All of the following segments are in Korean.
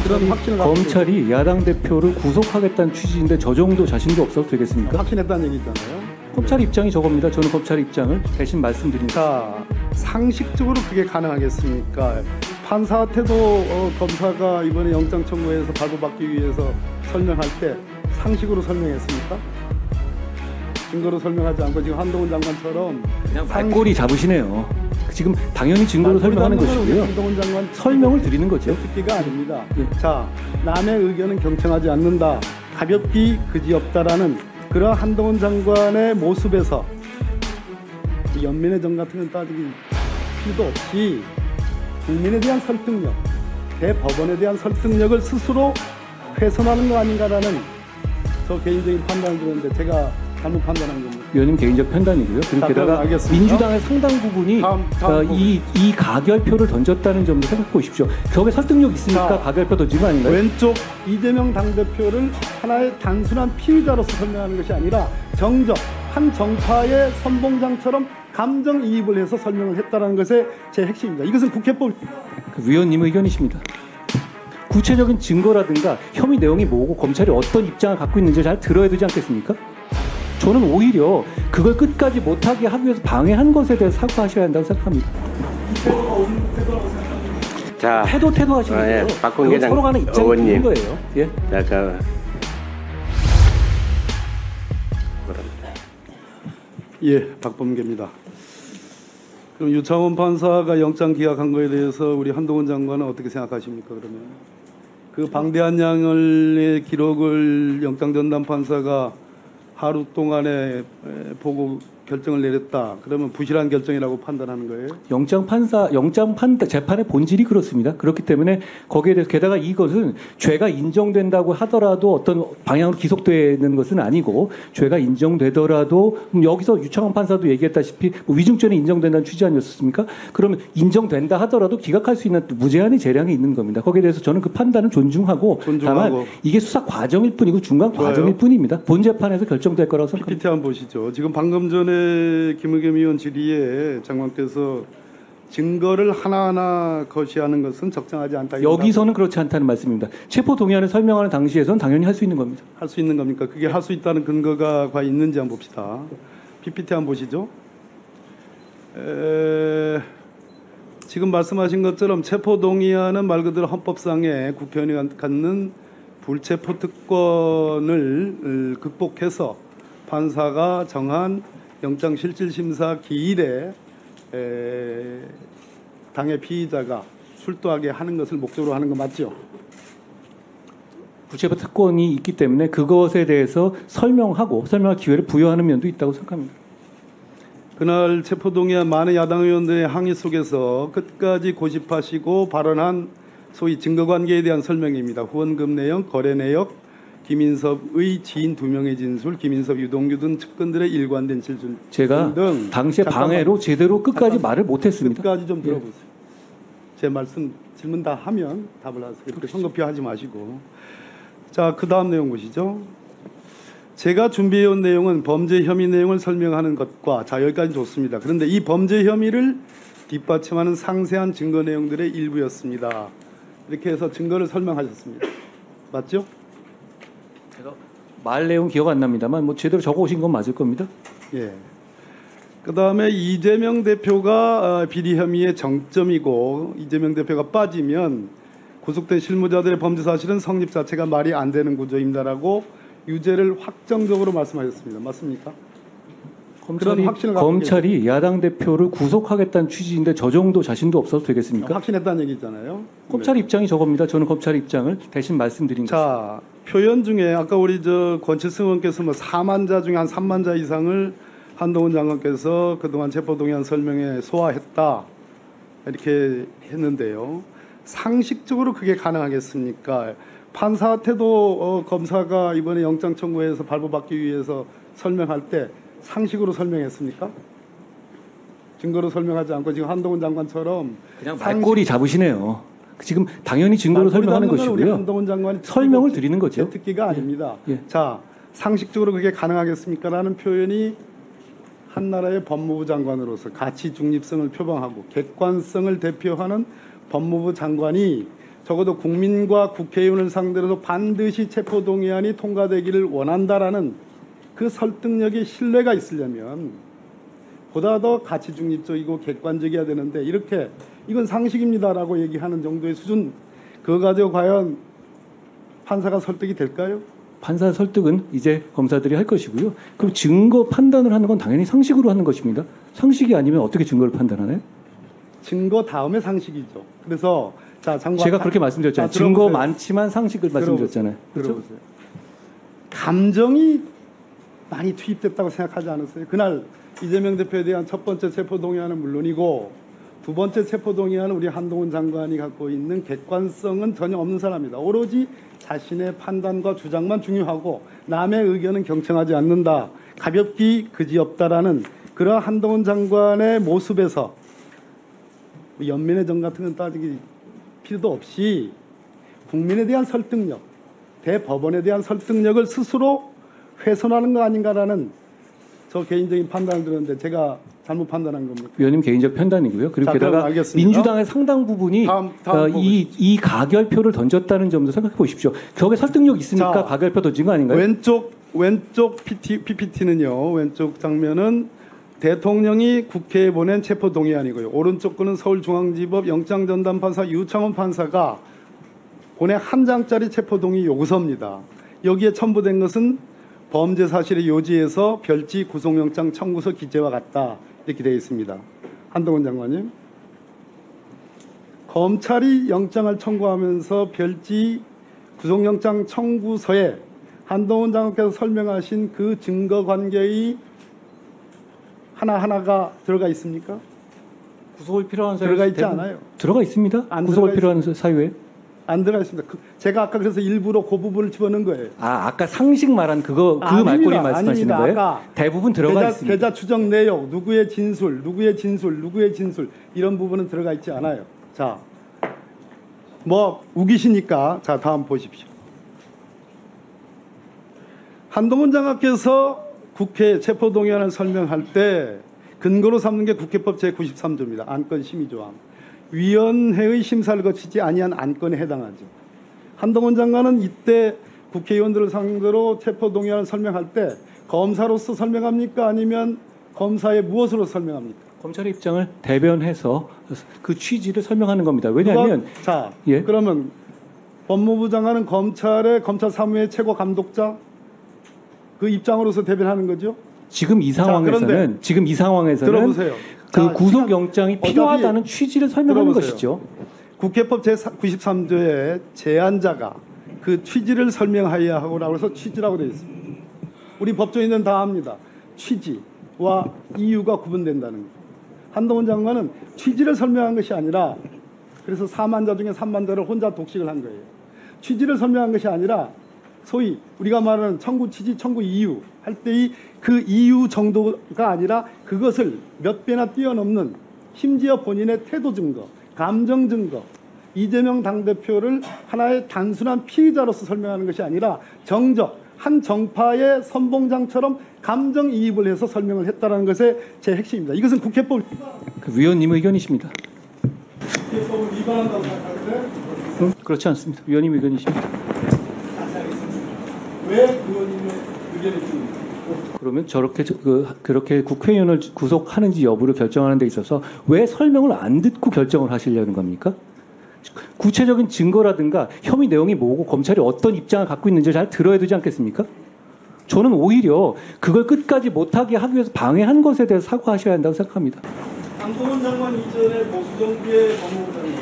그런 확신을 갖고 검찰이 야당 대표를 구속하겠다는 취지인데 저 정도 자신도 없어도 되겠습니까? 확신했다는 얘기잖아요. 검찰 입장이 저겁니다. 저는 검찰 입장을 대신 말씀드립니다. 자, 상식적으로 그게 가능하겠습니까? 판사한테도 검사가 이번에 영장 청구해서 발부받기 위해서 설명할 때 상식으로 설명했습니까? 증거로 설명하지 않고 지금 한동훈 장관처럼 그냥 말꼬리 잡으시네요. 지금 당연히 증거로 설명하는 것이고요. 한동훈 장관 설명을 드리는 거죠. 듣기가 아닙니다. 예. 자, 남의 의견은 경청하지 않는다. 가볍기 그지없다라는 그러한 한동훈 장관의 모습에서 연민의 정 같은 건 따지기 필요도 없이 국민에 대한 설득력, 대법원에 대한 설득력을 스스로 훼손하는 거 아닌가라는 저 개인적인 판단을 드렸는데 제가 잘못 판단한 겁니다. 의원님 개인적 판단이고요. 그리고 게다가 민주당의 상당 부분이 이 가결표를 던졌다는 점도 생각해 보십시오. 격에 설득력 있으니까 자, 가결표 던진 거 아닌가요? 왼쪽 이재명 당대표를 하나의 단순한 피의자로서 설명하는 것이 아니라 정적, 한 정파의 선봉장처럼 감정이입을 해서 설명을 했다는 것의 제 핵심입니다. 이것은 국회법 위원님 의견이십니다. 구체적인 증거라든가 혐의 내용이 뭐고 검찰이 어떤 입장을 갖고 있는지 잘 들어야 되지 않겠습니까? 저는 오히려 그걸 끝까지 못하게 하기 위해서 방해한 것에 대해서 사과하셔야 한다고 생각합니다. 자, 태도 하시는 거예요. 예, 박근혜 서로 간의 입장이 있는 거예요. 예. 잠깐. 예, 박범계입니다. 그럼 유창훈 판사가 영장 기각한 거에 대해서 우리 한동훈 장관은 어떻게 생각하십니까? 그러면 그 방대한 양의 기록을 영장 전담 판사가 하루 동안에 보고 결정을 내렸다. 그러면 부실한 결정이라고 판단하는 거예요? 영장 재판의 본질이 그렇습니다. 그렇기 때문에 거기에 대해서 게다가 이것은 죄가 인정된다고 하더라도 어떤 방향으로 기속되는 것은 아니고 죄가 인정되더라도 여기서 유창원 판사도 얘기했다시피 위중죄는 인정된다는 취지 아니었습니까? 그러면 인정된다 하더라도 기각할 수 있는 무제한의 재량이 있는 겁니다. 거기에 대해서 저는 그 판단은 존중하고 다만 이게 수사 과정일 뿐이고 중간 과정일 뿐입니다. 본 재판에서 결정될 거라고 생각합니다. PPT 한번 보시죠. 지금 방금 전에 김의겸 의원 질의에 장관께서 증거를 하나하나 거시하는 것은 적정하지 않다. 여기서는 그렇지 않다는 말씀입니다. 체포 동의안을 설명하는 당시에서는 당연히 할 수 있는 겁니다. 할 수 있는 겁니까? 그게 할 수 있다는 근거가 과연 있는지 한번 봅시다. PPT 한번 보시죠. 지금 말씀하신 것처럼 체포 동의안은 말 그대로 헌법상의 국회의원이 갖는 불체포 특권을 극복해서 판사가 정한 영장 실질 심사 기일에 당의 피의자가 출두하게 하는 것을 목적으로 하는 거 맞죠? 불체포 특권이 있기 때문에 그것에 대해서 설명할 기회를 부여하는 면도 있다고 생각합니다. 그날 체포동의안 많은 야당 의원들의 항의 속에서 끝까지 고집하시고 발언한 소위 증거관계에 대한 설명입니다. 후원금 내역, 거래 내역, 김인섭의 지인 2명의 진술, 김인섭, 유동규 등 측근들의 일관된 진술 제가 등 당시에 방해로 제대로 끝까지 말을 못했습니다. 끝까지 좀 들어보세요. 제 말씀 질문 다 하면 답을 하세요. 그렇게 성급히 하지 마시고. 자, 그 다음 내용 보시죠. 제가 준비해온 내용은 범죄 혐의 내용을 설명하는 것과 자 여기까지 좋습니다. 그런데 이 범죄 혐의를 뒷받침하는 상세한 증거 내용들의 일부였습니다. 이렇게 해서 증거를 설명하셨습니다. 맞죠? 제가 말 내용 기억 안 납니다만 제대로 적어오신 건 맞을 겁니다. 예. 그 다음에 이재명 대표가 비리 혐의의 정점이고 이재명 대표가 빠지면 구속된 실무자들의 범죄 사실은 성립 자체가 말이 안 되는 구조입니다라고 유죄를 확정적으로 말씀하셨습니다. 맞습니까? 검찰이 야당 대표를 구속하겠다는 취지인데 저 정도 자신도 없어도 되겠습니까? 확신했다는 얘기잖아요. 검찰 입장이 저겁니다. 저는 검찰 입장을 대신 말씀드린 거죠. 자, 표현 중에 아까 우리 권칠승 의원께서 4만 자 중에 한 3만 자 이상을 한동훈 장관께서 그동안 체포동의안 설명에 소화했다 이렇게 했는데요. 상식적으로 그게 가능하겠습니까? 판사한테도 검사가 이번에 영장 청구해서 발부받기 위해서 설명할 때 상식으로 설명했습니까? 증거로 설명하지 않고 지금 한동훈 장관처럼 그냥 말꼬리 잡으시네요. 지금 당연히 증거로 설명하는 것이고요. 한동훈 장관이 설명을 드리는 거죠. 특기가 아닙니다. 예. 자, 상식적으로 그게 가능하겠습니까? 라는 표현이 한 나라의 법무부 장관으로서 가치 중립성을 표방하고 객관성을 대표하는 법무부 장관이 적어도 국민과 국회의원을 상대로도 반드시 체포동의안이 통과되기를 원한다라는 그 설득력의 신뢰가 있으려면 보다 더 가치 중립적이고 객관적이어야 되는데 이렇게 이건 상식입니다라고 얘기하는 정도의 수준 그거 가지고 과연 판사가 설득이 될까요? 판사 설득은 이제 검사들이 할 것이고요. 그럼 증거 판단을 하는 건 당연히 상식으로 하는 것입니다. 상식이 아니면 어떻게 증거를 판단하나요? 증거 다음에 상식이죠. 그래서 자 장관 제가 그렇게 말씀드렸잖아요. 자, 증거 들어보세요. 많지만 상식을 말씀드렸잖아요. 그렇죠? 들어보세요. 감정이 많이 투입됐다고 생각하지 않으세요? 그날 이재명 대표에 대한 첫 번째 체포동의안은 물론이고 두 번째 체포동의안은 우리 한동훈 장관이 갖고 있는 객관성은 전혀 없는 사람이다. 오로지 자신의 판단과 주장만 중요하고 남의 의견은 경청하지 않는다. 가볍기 그지없다라는 그러한 한동훈 장관의 모습에서 연민의 정 같은 건 따지기 필요도 없이 국민에 대한 설득력, 대법원에 대한 설득력을 스스로 훼손하는 거 아닌가라는 저 개인적인 판단을 들었는데 제가 잘못 판단한 겁니까? 위원님 개인적 판단이고요. 그리고 자, 그럼 게다가 알겠습니다. 민주당의 상당 부분이 다음 이 가결표를 던졌다는 점도 생각해 보십시오. 격에 설득력 있으니까 자, 가결표 던진 거 아닌가요? 왼쪽 PPT는요. 왼쪽 장면은 대통령이 국회에 보낸 체포동의안이고요. 오른쪽 거는 서울중앙지법 영장전담판사 유창원 판사가 보낸 한 장짜리 체포동의 요구서입니다. 여기에 첨부된 것은 범죄 사실의 요지에서 별지 구속영장 청구서 기재와 같다 이렇게 되어 있습니다. 한동훈 장관님, 검찰이 영장을 청구하면서 별지 구속영장 청구서에 한동훈 장관께서 설명하신 그 증거 관계의 하나하나가 들어가 있습니까? 구속을 필요한 사유 들어가 있지 않아요. 들어가 있습니다. 안 구속을 들어가 필요한 사유에. 안 들어가 있습니다. 제가 아까 그래서 일부러 그 부분을 집어넣은 거예요. 아까 상식 말한 그 아닙니다. 말꼬리 말씀하시는 아닙니다. 거예요? 아까 대부분 들어가 있습니다. 계좌 추정 내역, 누구의 진술 이런 부분은 들어가 있지 않아요. 자, 뭐 우기시니까 자 다음 보십시오. 한동훈 장관께서 국회 체포동의안을 설명할 때 근거로 삼는 게 국회법 제93조입니다. 안건 심의조항. 위원회의 심사를 거치지 아니한 안건에 해당하죠. 한동훈 장관은 이때 국회의원들을 상대로 체포동의안을 설명할 때 검사로서 설명합니까? 아니면 검사의 무엇으로 설명합니까? 검찰의 입장을 대변해서 그 취지를 설명하는 겁니다. 왜냐하면 자, 예. 그러면 법무부 장관은 검찰 사무의 최고 감독자 그 입장으로서 대변하는 거죠. 지금 이 상황에서는 들어보세요. 그 자, 구속 영장이 어차피 필요하다는 취지를 설명하는 들어보세요. 것이죠. 국회법 제93조의 제안자가 그 취지를 설명하여야 하고라고 해서 취지라고 되어 있습니다. 우리 법조인은 다 압니다. 취지와 이유가 구분된다는 거. 한동훈 장관은 취지를 설명한 것이 아니라 그래서 4만 자 중에 3만 자를 혼자 독식을 한 거예요. 취지를 설명한 것이 아니라 소위 우리가 말하는 청구 취지, 청구 이유 할 때의 그 이유 정도가 아니라 그것을 몇 배나 뛰어넘는 심지어 본인의 태도 증거, 감정 증거, 이재명 당대표를 하나의 단순한 피의자로서 설명하는 것이 아니라 정적, 한 정파의 선봉장처럼 감정이입을 해서 설명을 했다는 것의 제 핵심입니다. 이것은 국회법 그 위원님 의견이십니다. 국회법을 위반한다고 생각하는데 그렇지 않습니다. 위원님 의견이십니다. 왜 의원님의 의견을 줍니까? 그러면 그렇게 국회의원을 구속하는지 여부를 결정하는 데 있어서 왜 설명을 안 듣고 결정을 하시려는 겁니까? 구체적인 증거라든가 혐의 내용이 뭐고 검찰이 어떤 입장을 갖고 있는지 잘 들어야 되지 않겠습니까? 저는 오히려 그걸 끝까지 못하게 하기 위해서 방해한 것에 대해서 사과하셔야 한다고 생각합니다. 한동훈 장관 이전에 보수정부의 법무부 장관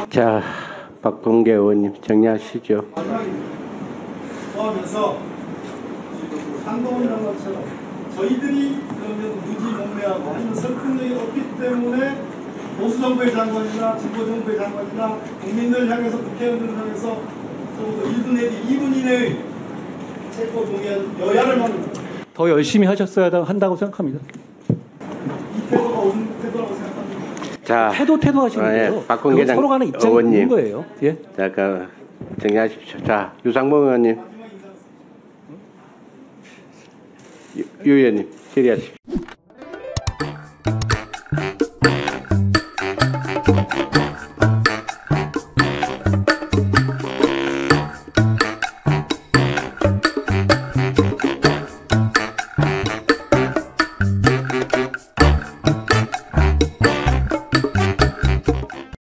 자, 박범계 의원님 정리하시죠. 포함해서 한동훈 장관처럼 저희들이 그러면 무지몽매하고 아니면 설득력이 없기 때문에 보수정부의 장관이나 진보정부의 장관이나 국민들 향해서 국회의원들을 향해서 적어도 1분 내지 2분 이내의 체포 동의안 여야를 막는 더 열심히 하셨어야 한다고 생각합니다. 이 태도가 옳은 태도라고 생각합니다. 자, 태도 하시는 예, 거예요. 박범계 서로 간의 입장이 의원님. 있는 거예요. 예. 자, 정리하십시오. 자, 유상봉 의원님, 유 의원님 질의하십시오.